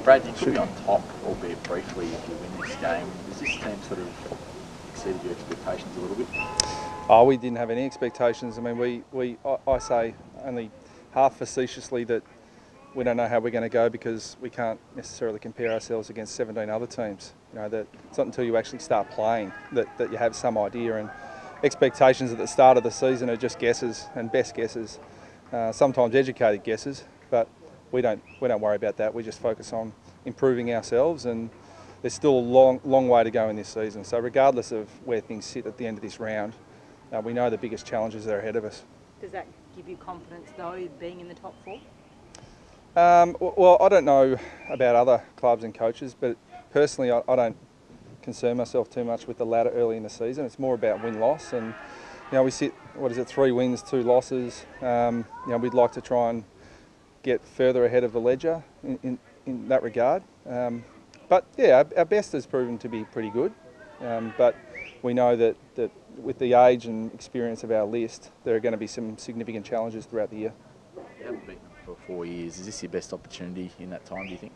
Brad, you could be on top, albeit briefly, if you win this game. Does this team sort of exceeded your expectations a little bit? Oh, we didn't have any expectations. I mean, I say only half facetiously that we don't know how we're going to go because we can't necessarily compare ourselves against 17 other teams. You know, that it's not until you actually start playing that you have some idea. And expectations at the start of the season are just guesses and best guesses, sometimes educated guesses. But we don't worry about that. We just focus on improving ourselves, and there's still a long way to go in this season. So regardless of where things sit at the end of this round, we know the biggest challenges are ahead of us. Does that give you confidence, though, being in the top four? Well, I don't know about other clubs and coaches, but personally I don't concern myself too much with the ladder early in the season. It's more about win-loss, and you know, we sit, 3 wins, 2 losses. You know, we'd like to try and get further ahead of the ledger in that regard. But yeah, our best has proven to be pretty good. But we know that with the age and experience of our list, there are going to be some significant challenges throughout the year. You haven't beaten them for 4 years. Is this your best opportunity in that time, do you think?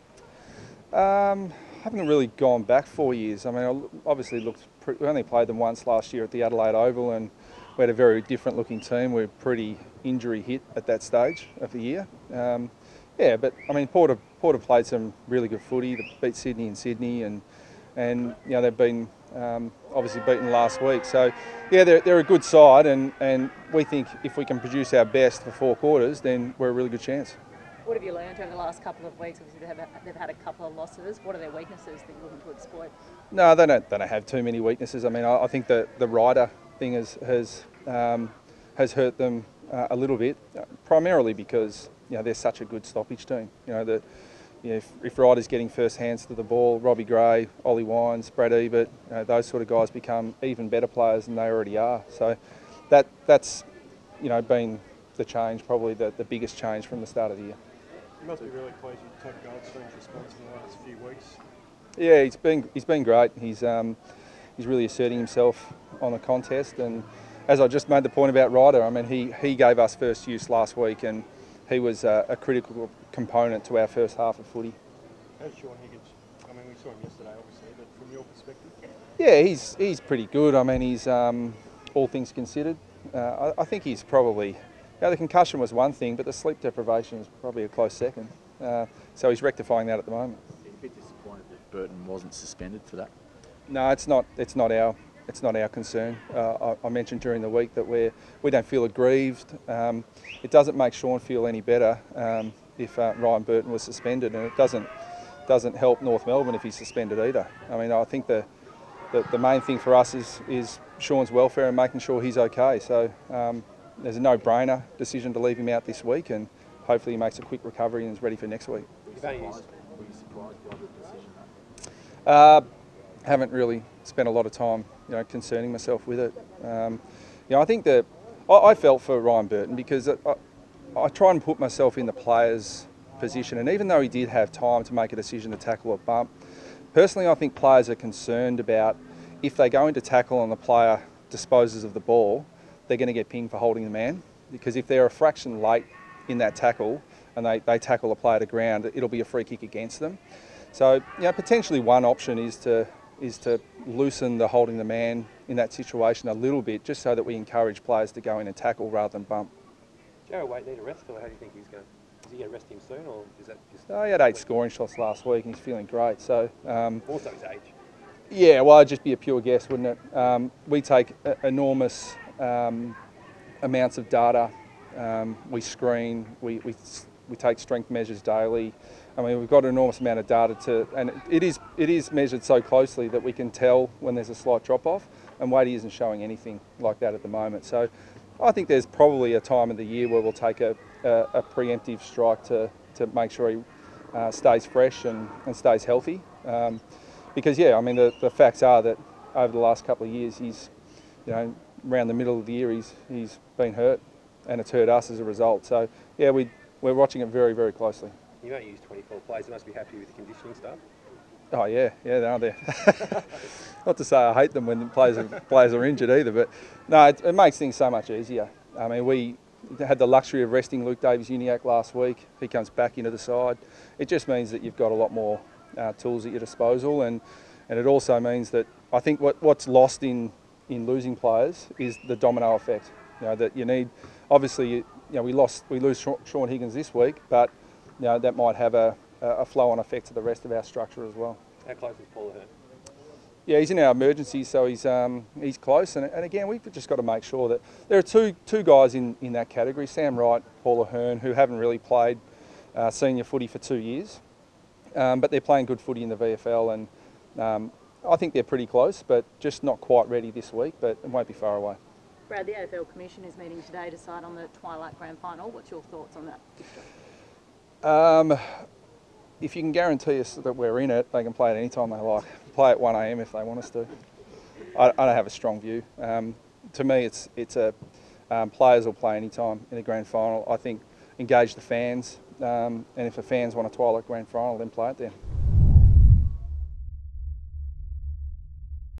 I haven't really gone back 4 years. I mean, I obviously we only played them once last year at the Adelaide Oval, and we had a very different looking team. We were pretty injury hit at that stage of the year. Yeah, but I mean, Port have played some really good footy. They beat Sydney in Sydney, and you know, they've been obviously beaten last week. So yeah, they're a good side, and we think if we can produce our best for 4 quarters, then we're a really good chance. What have you learned over the last couple of weeks? Obviously, they've had a couple of losses. What are their weaknesses that you're looking to exploit? No, they don't have too many weaknesses. I mean, I think that the rider thing has hurt them a little bit, primarily because you know they're such a good stoppage team. You know if Ryder's getting first hands to the ball, Robbie Gray, Ollie Wines, Brad Ebert, those sort of guys become even better players than they already are. So that's been the change, probably the biggest change from the start of the year. You must be really pleased with Todd Goldstein's response in the last few weeks. Yeah, he's been great. He's really asserting himself on the contest, and as I just made the point about Ryder, I mean he gave us first use last week, and he was a critical component to our first half of footy. How's Sean Higgins? I mean, we saw him yesterday, obviously, but from your perspective? Yeah, he's pretty good. I mean, he's all things considered. I think he's probably. The concussion was one thing, but the sleep deprivation is probably a close second. So he's rectifying that at the moment. You're a bit disappointed that Burton wasn't suspended for that? No, it's not our concern. I mentioned during the week that we don't feel aggrieved. It doesn't make Sean feel any better if Ryan Burton was suspended, and it doesn't help North Melbourne if he's suspended either. I mean, I think the main thing for us is Sean's welfare and making sure he's okay. So there's a no-brainer decision to leave him out this week, and hopefully he makes a quick recovery and is ready for next week. Were you surprised by the decision? Haven't really spent a lot of time, concerning myself with it. I think that I felt for Ryan Burton because I try and put myself in the player's position, and even though he did have time to make a decision to tackle a bump, personally I think players are concerned about if they go into tackle and the player disposes of the ball, they're going to get pinged for holding the man, because if they're a fraction late in that tackle and they tackle a player to ground, it'll be a free kick against them. So potentially one option is to loosen the holding the man in that situation a little bit, just so that we encourage players to go in and tackle rather than bump. Jarrah Waite need a rest, or how do you think he's going? Is he going to rest him soon, or is that just? He had 8 scoring shots last week, and he's feeling great. So also his age. Yeah, well, it'd just be a pure guess, wouldn't it? We take enormous amounts of data. We screen. We take strength measures daily. I mean, we've got an enormous amount of data and it is measured so closely that we can tell when there's a slight drop-off, and Wadey isn't showing anything like that at the moment. So I think there's probably a time of the year where we'll take a preemptive strike to make sure he stays fresh and stays healthy. Because, I mean, the facts are that over the last couple of years, he's, around the middle of the year, he's been hurt, and it's hurt us as a result. So, yeah, we're watching it very, very closely. You don't use 24 players. You must be happy with the conditioning stuff. Oh yeah, they are there. Not to say I hate them when players are injured either, but no, it makes things so much easier. I mean, had the luxury of resting Luke Davies-Uniacke last week. He comes back into the side. It just means that you've got a lot more tools at your disposal, and it also means that I think what's lost in losing players is the domino effect. That you need. Obviously, we lose Sean Higgins this week, but that might have a flow-on effect to the rest of our structure as well. How close is Paul Ahern? Yeah, he's in our emergency, so he's close. And again, we've just got to make sure that there are two guys in that category, Sam Wright, Paul Ahern, who haven't really played senior footy for 2 years, but they're playing good footy in the VFL, and I think they're pretty close, but just not quite ready this week, but it won't be far away. Brad, the AFL Commission is meeting today to decide on the Twilight Grand Final. What's your thoughts on that fixture? If you can guarantee us that we're in it, they can play it any time they like. Play at 1 a.m. if they want us to. I don't have a strong view. To me, it's players will play any time in the grand final. I think engage the fans, and if the fans want a Twilight Grand Final, then play it there.